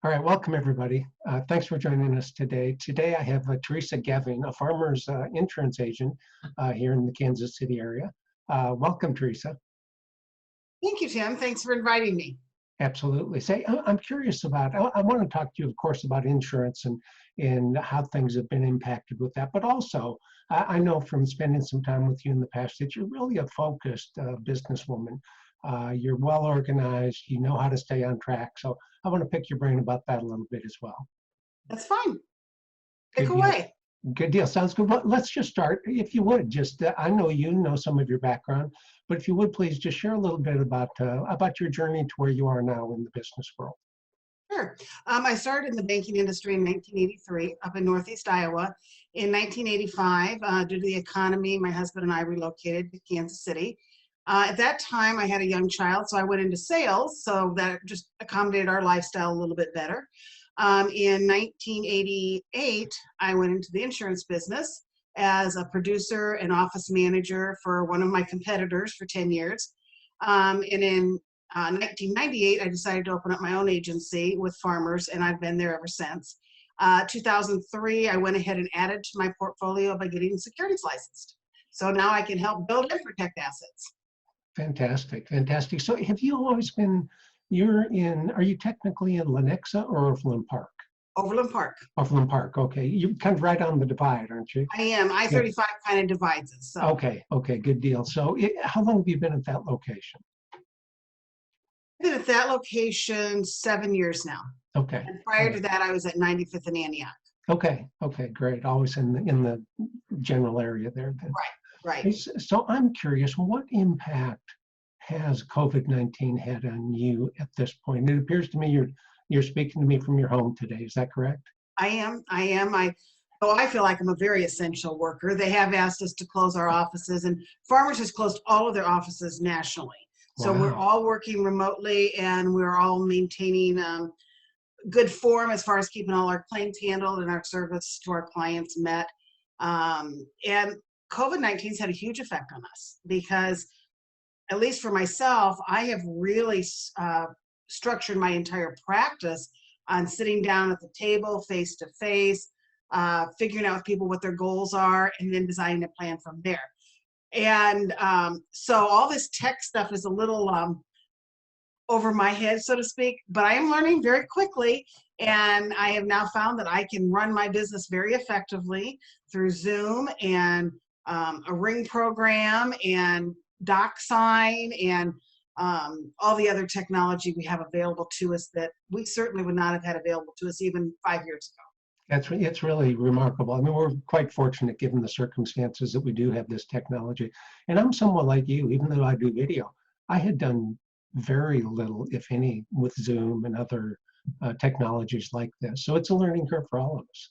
All right, welcome everybody. Thanks for joining us today. Today I have Theresa Geving, a farmer's insurance agent here in the Kansas City area. Welcome, Theresa. Thank you, Tim. Thanks for inviting me. Absolutely. I'm curious about, I want to talk to you, of course, about insurance and how things have been impacted with that. But also, I know from spending some time with you in the past that you're really a focused businesswoman. You're well organized, you know how to stay on track. So I want to pick your brain about that a little bit as well. That's fine. Pick Good deal. away. Good deal. Sounds good. Well, let's just start. If you would, just I know you know some of your background, but if you would please just share a little bit about your journey to where you are now in the business world. Sure. I started in the banking industry in 1983 up in Northeast Iowa. In 1985, due to the economy, my husband and I relocated to Kansas City. At that time, I had a young child, so I went into sales, so that just accommodated our lifestyle a little bit better. In 1988, I went into the insurance business as a producer and office manager for one of my competitors for 10 years. And in 1998, I decided to open up my own agency with farmers, and I've been there ever since. 2003, I went ahead and added to my portfolio by getting securities licensed. So now I can help build and protect assets. Fantastic, fantastic. So have you always been, are you technically in Lenexa or Overland Park? Overland Park. Overland Park, okay. You're kind of right on the divide, aren't you? I am. I-35 kind of divides us. So. Okay, good deal. So how long have you been at that location? I've been at that location 7 years now. Okay. And prior to that, I was at 95th and Antioch. Okay, great. Always in the general area there then. Right. So I'm curious, what impact has COVID-19 had on you at this point? It appears to me you're speaking to me from your home today. Is that correct? I am. I feel like I'm a very essential worker. They have asked us to close our offices, and Farmers has closed all of their offices nationally. So we're all working remotely, and we're all maintaining good form as far as keeping all our claims handled and our service to our clients met. And COVID-19's had a huge effect on us because, at least for myself, I have really structured my entire practice on sitting down at the table, face to face, figuring out with people what their goals are, and then designing a plan from there. And so all this tech stuff is a little over my head, so to speak, but I am learning very quickly. And I have now found that I can run my business very effectively through Zoom and a Ring program and DocSign and all the other technology we have available to us that we certainly would not have had available to us even 5 years ago. It's really remarkable. I mean, we're quite fortunate given the circumstances that we do have this technology. And I'm somewhat like you, even though I do video, I had done very little, if any, with Zoom and other technologies like this. So it's a learning curve for all of us.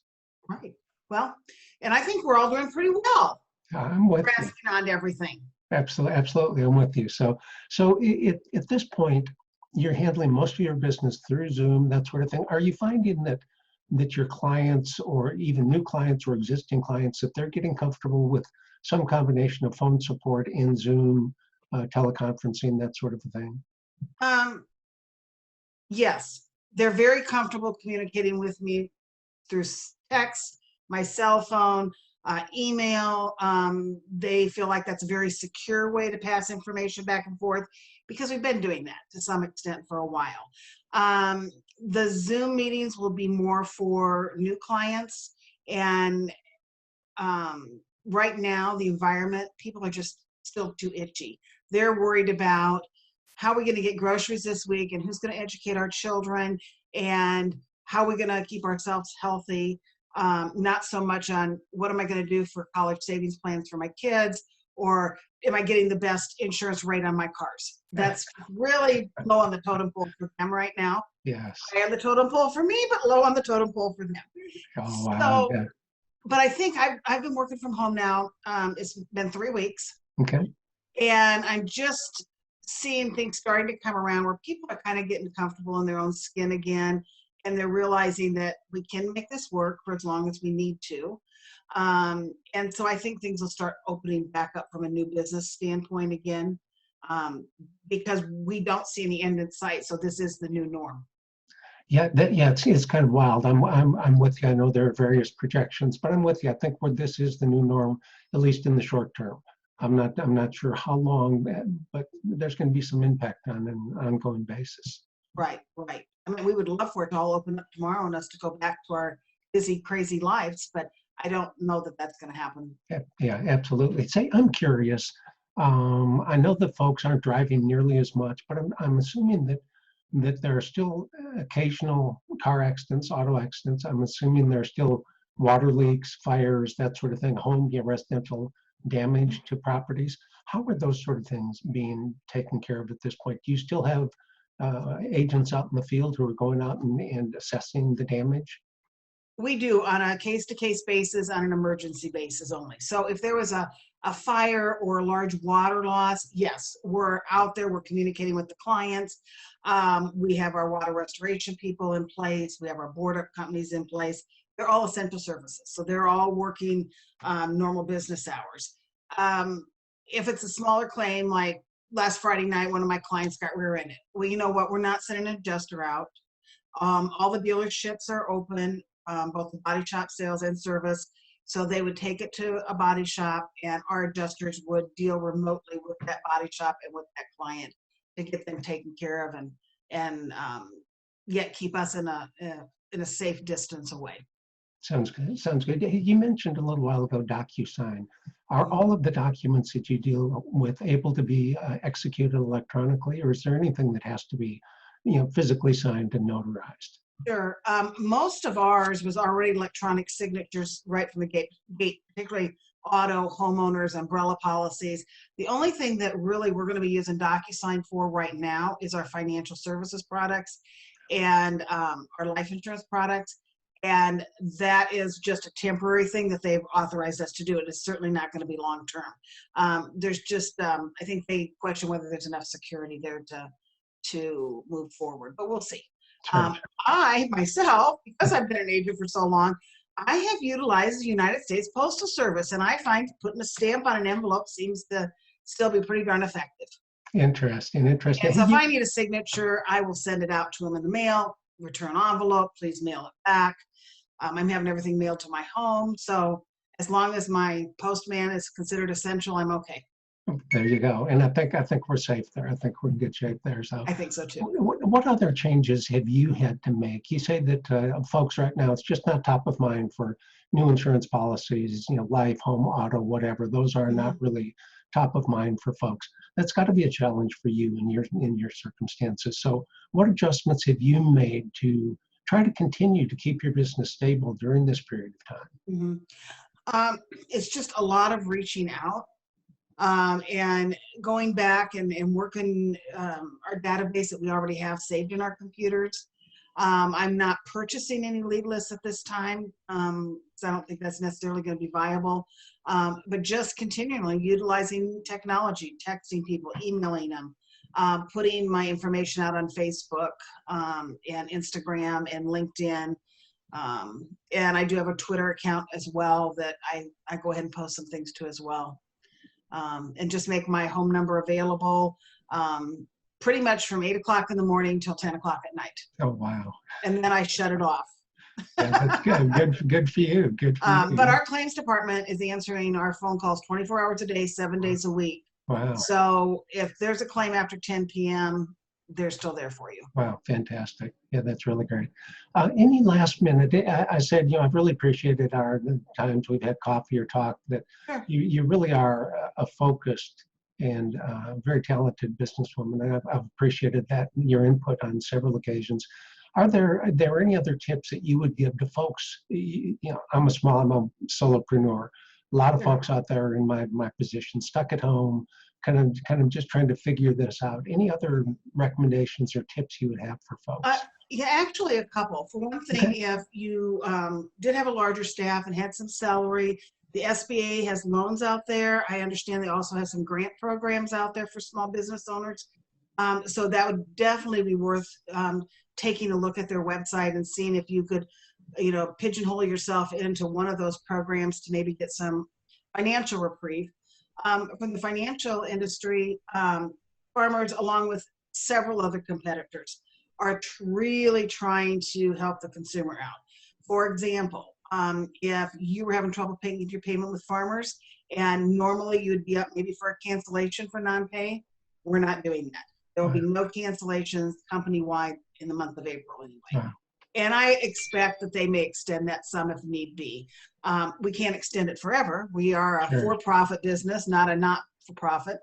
Right. Well, and I think we're all doing pretty well. I'm with you. Grasping onto everything. Absolutely, I'm with you. So at this point, you're handling most of your business through Zoom, that sort of thing. Are you finding that your clients, or even new clients or existing clients, that they're getting comfortable with some combination of phone support and Zoom, teleconferencing, that sort of thing? Yes, they're very comfortable communicating with me through text, my cell phone, email. They feel like that's a very secure way to pass information back and forth because we've been doing that to some extent for a while. The Zoom meetings will be more for new clients, and right now the environment, people are just still too itchy. They're worried about how are we going to get groceries this week, and who's going to educate our children, and how are we going to keep ourselves healthy. Not so much on what am I going to do for college savings plans for my kids, or am I getting the best insurance rate on my cars? That's really low on the totem pole for them right now. Yes. High on the totem pole for me, but low on the totem pole for them. Oh, wow. So, but I think I've been working from home now. It's been 3 weeks. Okay. And I'm just seeing things starting to come around where people are kind of getting comfortable in their own skin again. And they're realizing that we can make this work for as long as we need to. And so I think things will start opening back up from a new business standpoint again, because we don't see any end in sight. So this is the new norm. Yeah, it's kind of wild. I'm with you. I know there are various projections, but I'm with you. I think where this is the new norm, at least in the short term. I'm not sure how long, but there's going to be some impact on an ongoing basis. Right, right. I mean, we would love for it to all open up tomorrow and us to go back to our busy, crazy lives, but I don't know that that's going to happen. Yeah, absolutely. Say, I'm curious. I know that folks aren't driving nearly as much, but I'm assuming that there are still occasional car accidents, auto accidents. I'm assuming there are still water leaks, fires, that sort of thing, residential damage to properties. How are those sort of things being taken care of at this point? Do you still have agents out in the field who are going out and assessing the damage? We do on a case-to-case basis, on an emergency basis only. So if there was a fire or a large water loss, yes, we're out there, we're communicating with the clients. We have our water restoration people in place. We have our board companies in place. They're all essential services. So they're all working normal business hours. If it's a smaller claim, like last Friday night, one of my clients got rear-ended. Well, you know what? We're not sending an adjuster out. All the dealerships are open, both the body shop sales and service. So they would take it to a body shop and our adjusters would deal remotely with that body shop and with that client to get them taken care of and yet keep us in a safe distance away. Sounds good. Sounds good. You mentioned a little while ago DocuSign. Are all of the documents that you deal with able to be executed electronically, or is there anything that has to be, physically signed and notarized? Sure. Most of ours was already electronic signatures right from the gate, particularly auto, homeowners, umbrella policies. The only thing that really we're going to be using DocuSign for right now is our financial services products and our life insurance products. And that is just a temporary thing that they've authorized us to do. It is certainly not going to be long term. There's just, I think they question whether there's enough security there to move forward, but we'll see. Sure. I myself, because I've been an agent for so long, I have utilized the United States Postal Service, and I find putting a stamp on an envelope seems to still be pretty darn effective. Interesting. And so Hey, if I need a signature, I will send it out to them in the mail, return envelope, please mail it back. I'm having everything mailed to my home. So as long as my postman is considered essential, I'm okay. there you go. And I think we're safe there. I think we're in good shape there. So I think so too. what other changes have you had to make? You say that folks right now, it's just not top of mind for new insurance policies, life, home, auto, whatever. Those are not really top of mind for folks. That's got to be a challenge for you in your circumstances. So what adjustments have you made to try to continue to keep your business stable during this period of time? It's just a lot of reaching out. And going back and working our database that we already have saved in our computers. I'm not purchasing any lead lists at this time, because I don't think that's necessarily going to be viable, but just continually utilizing technology, texting people, emailing them, putting my information out on Facebook and Instagram and LinkedIn. And I do have a Twitter account as well that I go ahead and post some things to as well. And just make my home number available pretty much from 8 o'clock in the morning till 10 o'clock at night. Oh, wow. And then I shut it off. Yeah, that's good. Good for you. Good for you. But our claims department is answering our phone calls 24 hours a day, 7 days a week. Wow. So if there's a claim after 10 p.m., they're still there for you. Wow, fantastic. Yeah, that's really great. Any last minute, I said, I've really appreciated the times we've had coffee or talk, that Sure. you really are a focused and very talented businesswoman. And I've appreciated that, your input on several occasions. Are there any other tips that you would give to folks? I'm a solopreneur. A lot of folks out there in my position, stuck at home, kind of just trying to figure this out. Any other recommendations or tips you would have for folks? Yeah, actually a couple. For one thing, Okay. if you did have a larger staff and had some salary, the SBA has loans out there. I understand they also have some grant programs out there for small business owners. So that would definitely be worth taking a look at their website and seeing if you could, pigeonhole yourself into one of those programs to maybe get some financial reprieve. From the financial industry, farmers, along with several other competitors, are really trying to help the consumer out. For example, if you were having trouble paying your payment with Farmers, and normally you would be up maybe for a cancellation for non-pay, we're not doing that. There will be no cancellations company-wide in the month of April anyway. Wow. And I expect that they may extend that some if need be. We can't extend it forever. We are a for-profit business, not a not-for-profit.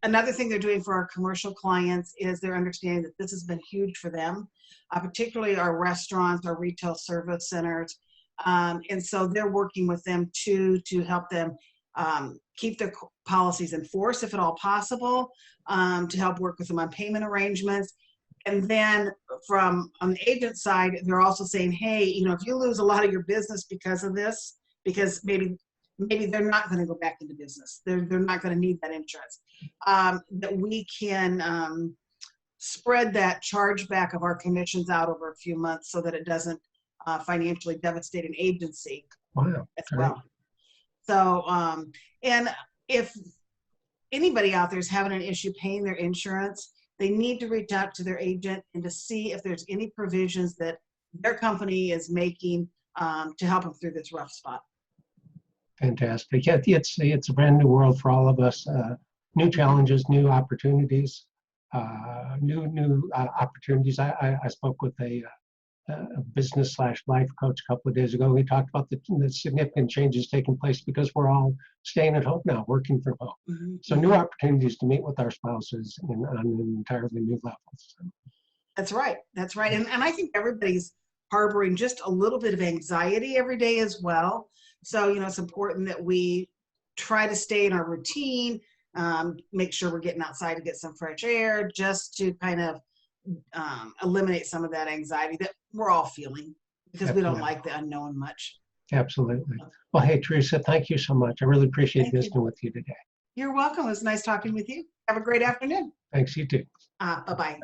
Another thing they're doing for our commercial clients is they're understanding that this has been huge for them, particularly our restaurants, our retail service centers. And so they're working with them too to help them keep their policies in force if at all possible, to help work with them on payment arrangements. And then from on the agent side, they're also saying, hey, you know, if you lose a lot of your business because of this, because maybe they're not going to go back into business, they're not going to need that insurance, that we can spread that chargeback of our commissions out over a few months so that it doesn't financially devastate an agency as well. So, and if anybody out there is having an issue paying their insurance, they need to reach out to their agent and to see if there's any provisions that their company is making to help them through this rough spot. Fantastic. Yeah, it's a brand new world for all of us. New challenges, new opportunities, new opportunities. I spoke with a business/life coach a couple of days ago. We talked about the significant changes taking place because we're all staying at home now, working from home. Mm-hmm. So new opportunities to meet with our spouses on an entirely new level. So. That's right. That's right. And I think everybody's harboring just a little bit of anxiety every day as well. So, you know, it's important that we try to stay in our routine, make sure we're getting outside to get some fresh air, just to kind of eliminate some of that anxiety that we're all feeling because we don't like the unknown much. Absolutely. Well, hey, Theresa, thank you so much. I really appreciate visiting with you today. You're welcome. It was nice talking with you. Have a great afternoon. Thanks, you too. Bye-bye.